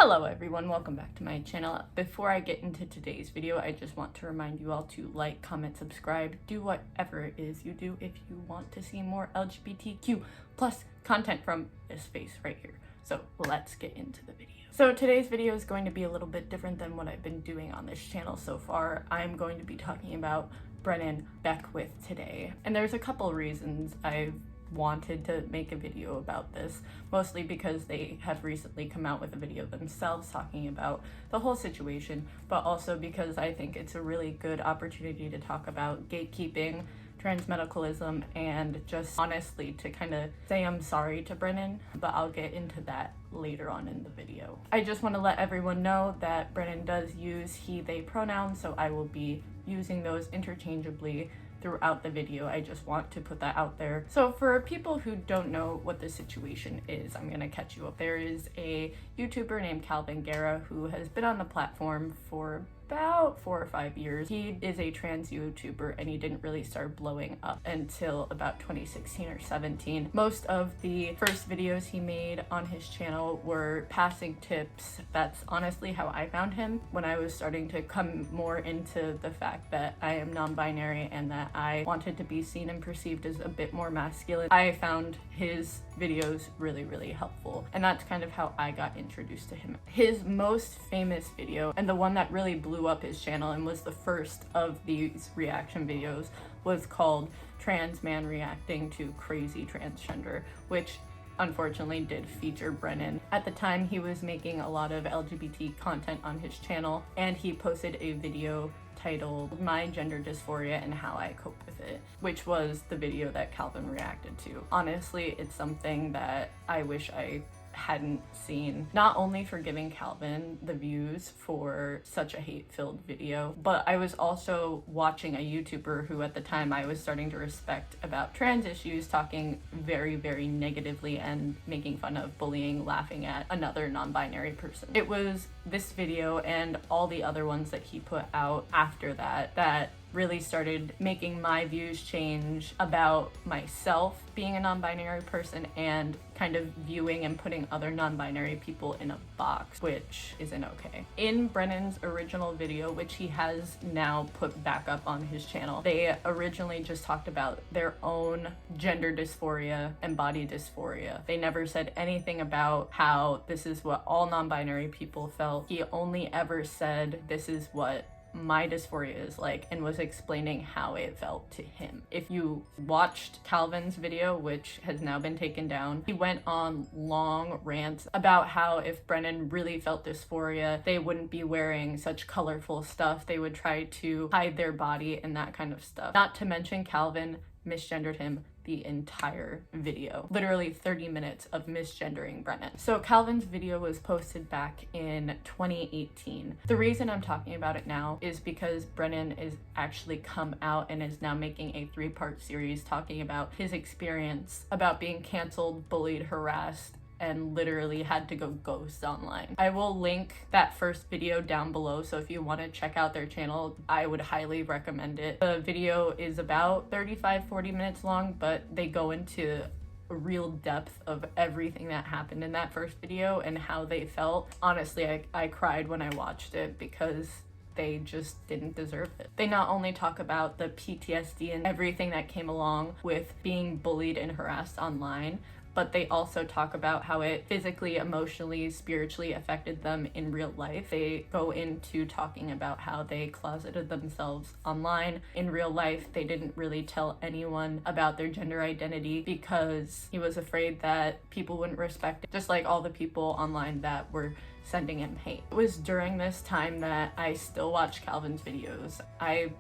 Hello everyone, welcome back to my channel. Before I get into today's video, I just want to remind you all to like, comment, subscribe, do whatever it is you do if you want to see more LGBTQ plus content from this face right here. So let's get into the video. So today's video is going to be a little bit different than what I've been doing on this channel so far. I'm going to be talking about Brennen Beckwith today. And there's a couple reasons I've wanted to make a video about this, mostly because they have recently come out with a video themselves talking about the whole situation, but also because I think it's a really good opportunity to talk about gatekeeping, transmedicalism, and just honestly to kind of say I'm sorry to Brennen, but I'll get into that later on in the video. I just want to let everyone know that Brennen does use he, they pronouns, so I will be using those interchangeably throughout the video. I just want to put that out there. So for people who don't know what the situation is, I'm gonna catch you up. There is a YouTuber named Kalvin Garrah who has been on the platform for about 4 or 5 years. He is a trans YouTuber and he didn't really start blowing up until about 2016 or 17. Most of the first videos he made on his channel were passing tips. That's honestly how I found him when I was starting to come more into the fact that I am non-binary and that I wanted to be seen and perceived as a bit more masculine. I found his videos really helpful, and that's kind of how I got introduced to him. His most famous video, and the one that really blew up his channel and was the first of these reaction videos, was called Trans Man Reacting to Crazy Transgender, which unfortunately did feature Brennen. At the time, he was making a lot of LGBT content on his channel, and he posted a video titled My Gender Dysphoria and How I Cope with It, which was the video that Kalvin reacted to. Honestly, it's something that I wish I hadn't seen, not only for giving Kalvin the views for such a hate-filled video, but I was also watching a YouTuber who at the time I was starting to respect about trans issues, talking very negatively and making fun of bullying, laughing at another non-binary person. It was this video and all the other ones that he put out after that that really started making my views change about myself being a non-binary person and kind of viewing and putting other non-binary people in a box, which isn't okay. In Brennen's original video, which he has now put back up on his channel, they originally just talked about their own gender dysphoria and body dysphoria. They never said anything about how this is what all non-binary people felt. He only ever said this is what my dysphoria is like, and was explaining how it felt to him. If you watched Kalvin's video, which has now been taken down, he went on long rants about how if Brennen really felt dysphoria, they wouldn't be wearing such colorful stuff. They would try to hide their body and that kind of stuff. Not to mention Kalvin misgendered him the entire video. Literally 30 minutes of misgendering Brennen. So Kalvin's video was posted back in 2018. The reason I'm talking about it now is because Brennen is actually come out and is now making a 3-part series talking about his experience about being canceled, bullied, harassed, and literally had to go ghost online. I will link that first video down below, so if you want to check out their channel, I would highly recommend it. The video is about 35-40 minutes long, but they go into a real depth of everything that happened in that first video and how they felt. Honestly, I cried when I watched it because they just didn't deserve it. They not only talk about the PTSD and everything that came along with being bullied and harassed online, but they also talk about how it physically, emotionally, spiritually affected them in real life. They go into talking about how they closeted themselves online. In real life, they didn't really tell anyone about their gender identity because he was afraid that people wouldn't respect it, just like all the people online that were sending him hate. It was during this time that I still watch Kalvin's videos. I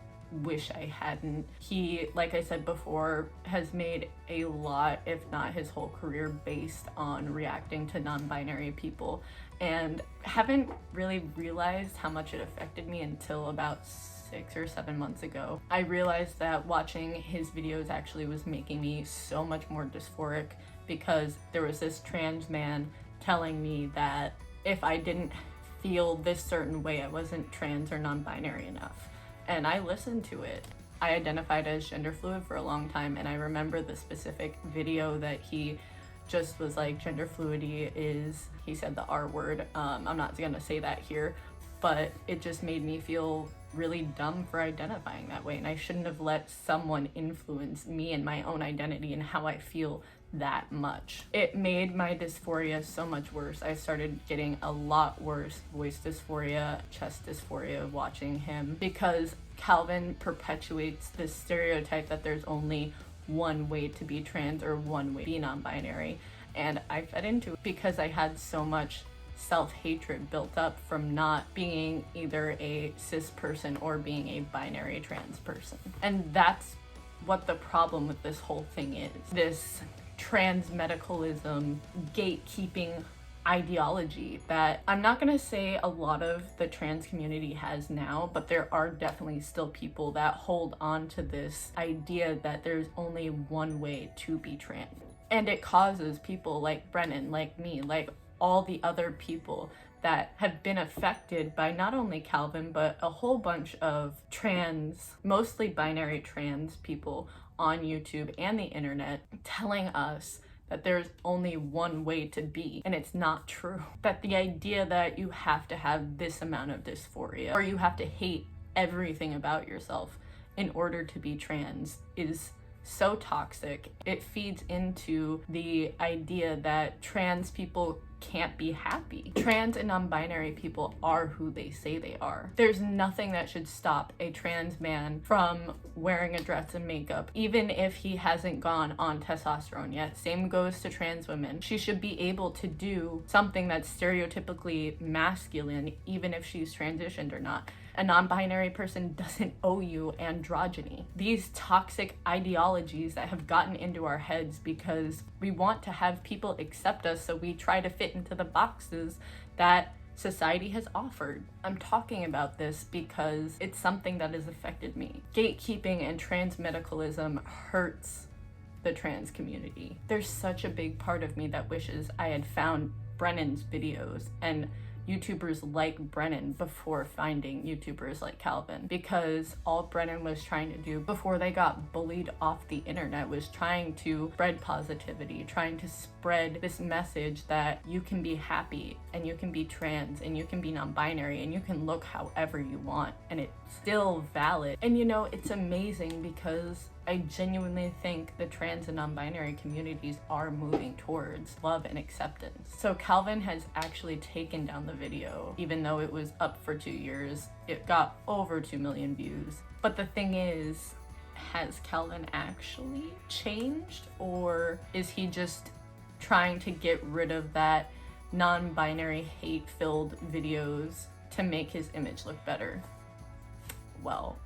wish I hadn't. He, like I said before, has made a lot, if not his whole career, based on reacting to non-binary people, and haven't really realized how much it affected me until about 6 or 7 months ago. I realized that watching his videos actually was making me so much more dysphoric because there was this trans man telling me that if I didn't feel this certain way, I wasn't trans or non-binary enough. And I listened to it. I identified as gender fluid for a long time, and I remember the specific video that he just was like, gender fluidity is, he said the R word. I'm not gonna say that here, but it just made me feel really dumb for identifying that way, and I shouldn't have let someone influence me and my own identity and how I feel that much. It made my dysphoria so much worse. I started getting a lot worse voice dysphoria, chest dysphoria watching him, because Kalvin perpetuates this stereotype that there's only one way to be trans or one way to be non-binary, and I fed into it because I had so much self-hatred built up from not being either a cis person or being a binary trans person. And that's what the problem with this whole thing is. This trans medicalism, gatekeeping ideology that I'm not gonna say a lot of the trans community has now, but there are definitely still people that hold on to this idea that there's only one way to be trans. And it causes people like Brennen, like me, like all the other people that have been affected by not only Kalvin, but a whole bunch of trans, mostly binary trans people on YouTube and the internet, telling us that there's only one way to be, and it's not true. That the idea that you have to have this amount of dysphoria or you have to hate everything about yourself in order to be trans is so toxic. It feeds into the idea that trans people can't be happy. Trans and non-binary people are who they say they are. There's nothing that should stop a trans man from wearing a dress and makeup, even if he hasn't gone on testosterone yet. Same goes to trans women. She should be able to do something that's stereotypically masculine, even if she's transitioned or not. A non-binary person doesn't owe you androgyny. These toxic ideologies that have gotten into our heads because we want to have people accept us, so we try to fit into the boxes that society has offered. I'm talking about this because it's something that has affected me. Gatekeeping and trans medicalism hurts the trans community. There's such a big part of me that wishes I had found Brennen's videos and YouTubers like Brennen before finding YouTubers like Kalvin, because all Brennen was trying to do before they got bullied off the internet was trying to spread positivity, trying to spread this message that you can be happy and you can be trans and you can be non-binary and you can look however you want and it's still valid. And you know, it's amazing because I genuinely think the trans and non-binary communities are moving towards love and acceptance. So Kalvin has actually taken down the video, even though it was up for 2 years. It got over 2 million views. But the thing is, has Kalvin actually changed, or is he just trying to get rid of that non-binary hate-filled videos to make his image look better? Well,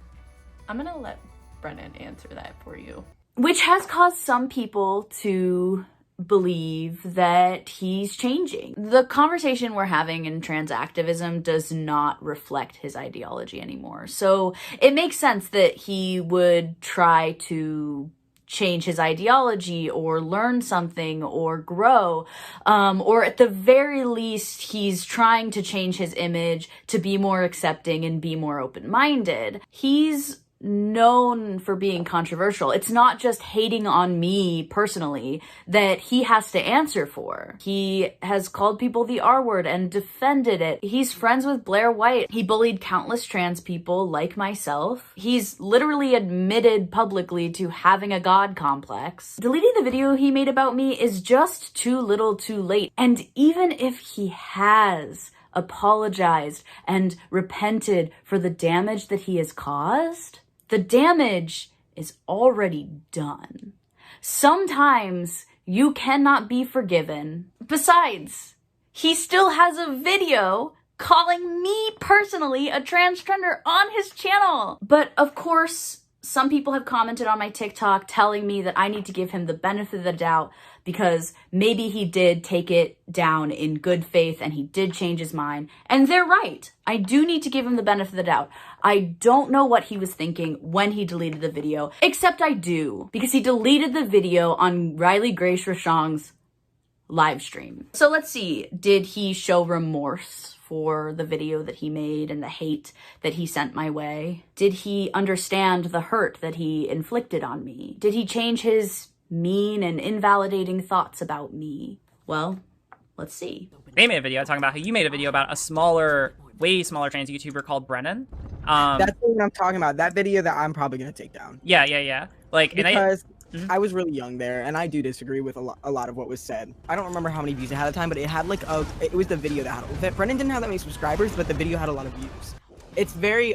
I'm gonna let Brennen answer that for you. Which has caused some people to believe that he's changing. The conversation we're having in trans activism does not reflect his ideology anymore. So it makes sense that he would try to change his ideology or learn something or grow, or at the very least he's trying to change his image to be more accepting and be more open-minded. He's known for being controversial. It's not just hating on me personally that he has to answer for. He has called people the R word and defended it. He's friends with Blair White. He bullied countless trans people like myself. He's literally admitted publicly to having a god complex. Deleting the video he made about me is just too little too late. And even if he has apologized and repented for the damage that he has caused, the damage is already done. Sometimes you cannot be forgiven. Besides, he still has a video calling me personally a transgender on his channel. But of course, some people have commented on my TikTok telling me that I need to give him the benefit of the doubt because maybe he did take it down in good faith and he did change his mind. And they're right. I do need to give him the benefit of the doubt. I don't know what he was thinking when he deleted the video, except I do, because he deleted the video on Riley Grace Rochong's live stream. So let's see, did he show remorse for the video that he made and the hate that he sent my way? Did he understand the hurt that he inflicted on me? Did he change his mean and invalidating thoughts about me? Well, let's see. They made a video talking about how you made a video about a smaller, way smaller trans YouTuber called Brennen. That's what I'm talking about. That video that I'm probably gonna take down. Yeah. Like, because I was really young there, and I do disagree with a lot of what was said. I don't remember how many views it had at the time, but it had like it was the video that had. Brennen didn't have that many subscribers, but the video had a lot of views. It's very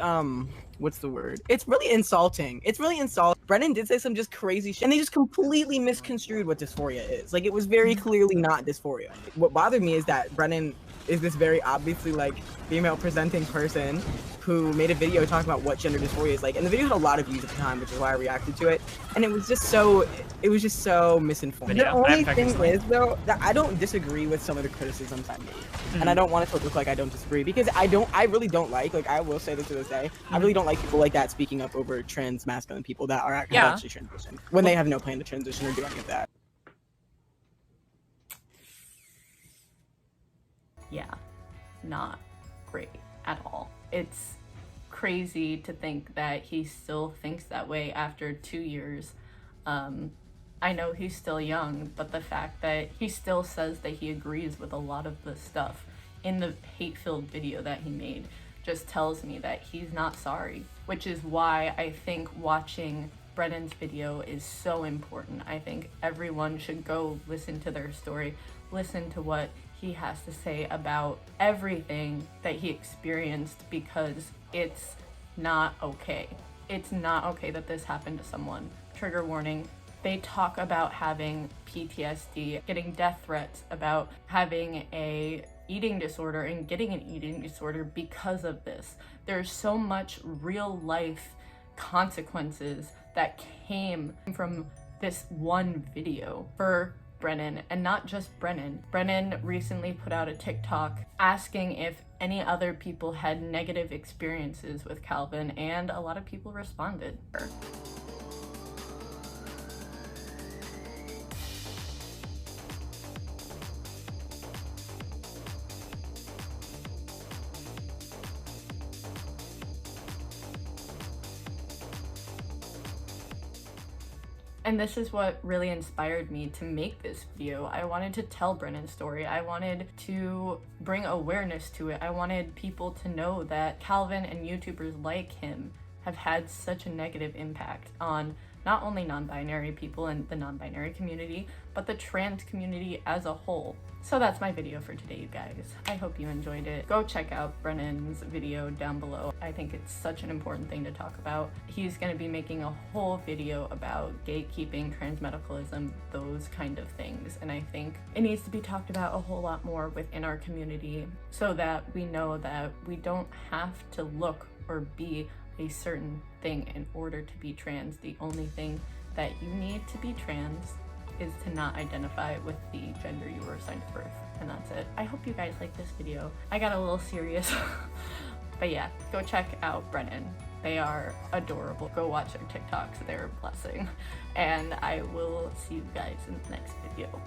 what's the word? It's really insulting. It's really insulting. Brennen did say some just crazy shit, and they just completely misconstrued what dysphoria is. Like, it was very clearly not dysphoria. What bothered me is that Brennen is this very obviously like female presenting person who made a video talking about what gender dysphoria is like, and the video had a lot of views at the time, which is why I reacted to it. And it was just so misinformed. Video. The only thing is though that I don't disagree with some of the criticisms I made, and I don't want it to look like I don't disagree, because I really don't like I will say this to this day, I really don't like people like that speaking up over trans masculine people that are actually transitioning when they have no plan to transition or do any of that. Yeah, not great at all. It's crazy to think that he still thinks that way after 2 years. I know he's still young, but the fact that he still says that he agrees with a lot of the stuff in the hate-filled video that he made just tells me that he's not sorry, which is why I think watching Brennen's video is so important. I think everyone should go listen to their story, listen to what he has to say about everything that he experienced, because it's not okay. It's not okay that this happened to someone. Trigger warning. They talk about having PTSD, getting death threats, about having a eating disorder and getting an eating disorder because of this. There's so much real life consequences that came from this one video for Brennen, and not just Brennen. Brennen recently put out a TikTok asking if any other people had negative experiences with Kalvin, and a lot of people responded. And this is what really inspired me to make this video. I wanted to tell Brennen's story. I wanted to bring awareness to it. I wanted people to know that Kalvin and YouTubers like him have had such a negative impact on not only non-binary people and the non-binary community, but the trans community as a whole. So that's my video for today, you guys. I hope you enjoyed it. Go check out Brennen's video down below. I think it's such an important thing to talk about. He's gonna be making a whole video about gatekeeping, transmedicalism, those kind of things. And I think it needs to be talked about a whole lot more within our community so that we know that we don't have to look or be a certain thing in order to be trans. The only thing that you need to be trans is to not identify with the gender you were assigned at birth, and that's it. I hope you guys like this video. I got a little serious, but yeah, go check out Brennen. They are adorable. Go watch their TikToks, they're a blessing. And I will see you guys in the next video.